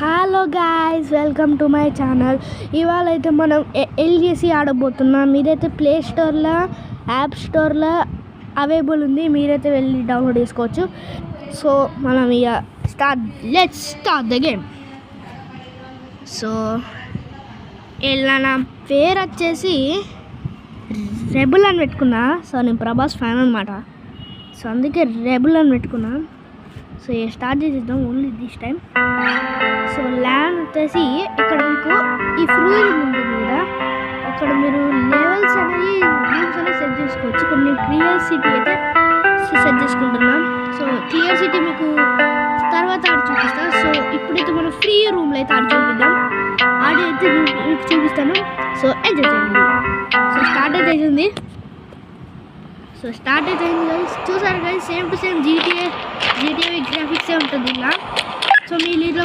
Hello guys, welcome to my channel. ఇవాళ అయితే మనం ఎల్జీసీ ఆడబోతున్నాం. మీరైతే ప్లే స్టోర్లో, యాప్ స్టోర్లో అవైలబుల్ ఉంది. మీరైతే వెళ్ళి డౌన్లోడ్ చేసుకోవచ్చు. సో మనం ఇక let's start the game. So ఇలా నా పేరు వచ్చేసి రెబుల్ అని పెట్టుకున్నా. సో నేను ప్రభాస్ ఫ్యాన్ అనమాట. సో అందుకే రెబుల్ అని పెట్టుకున్నా. సో స్టార్ట్ చేసేద్దాం only this time. So land వచ్చేసి ఇక్కడ మీకు ఈ ఫ్రీ ఉంటుంది కదా, అక్కడ మీరు లెవెల్స్ అనేది రూమ్స్ అనేది సెట్ చేసుకోవచ్చు. ఇక్కడ నేను క్లియర్ సిటీ అయితే సెట్ చేసుకుంటున్నాం. సో క్లియర్ సిటీ మీకు తర్వాత ఆడి చూపిస్తాను. సో ఇప్పుడైతే మనం ఫ్రీ రూమ్లో అయితే ఆడి చూపిద్దాం. ఆడి అయితే మీకు చూపిస్తాను. సో ఎంజాయ్ చేయండి. సో స్టార్ట్ అయితే అవుతుంది. సో స్టార్ట్ అయితే అయింది గైస్. చూసారు guys, same to same GTA గ్రాఫిక్సే ఉంటుంది ఇలా. సో మీ లీడ్లో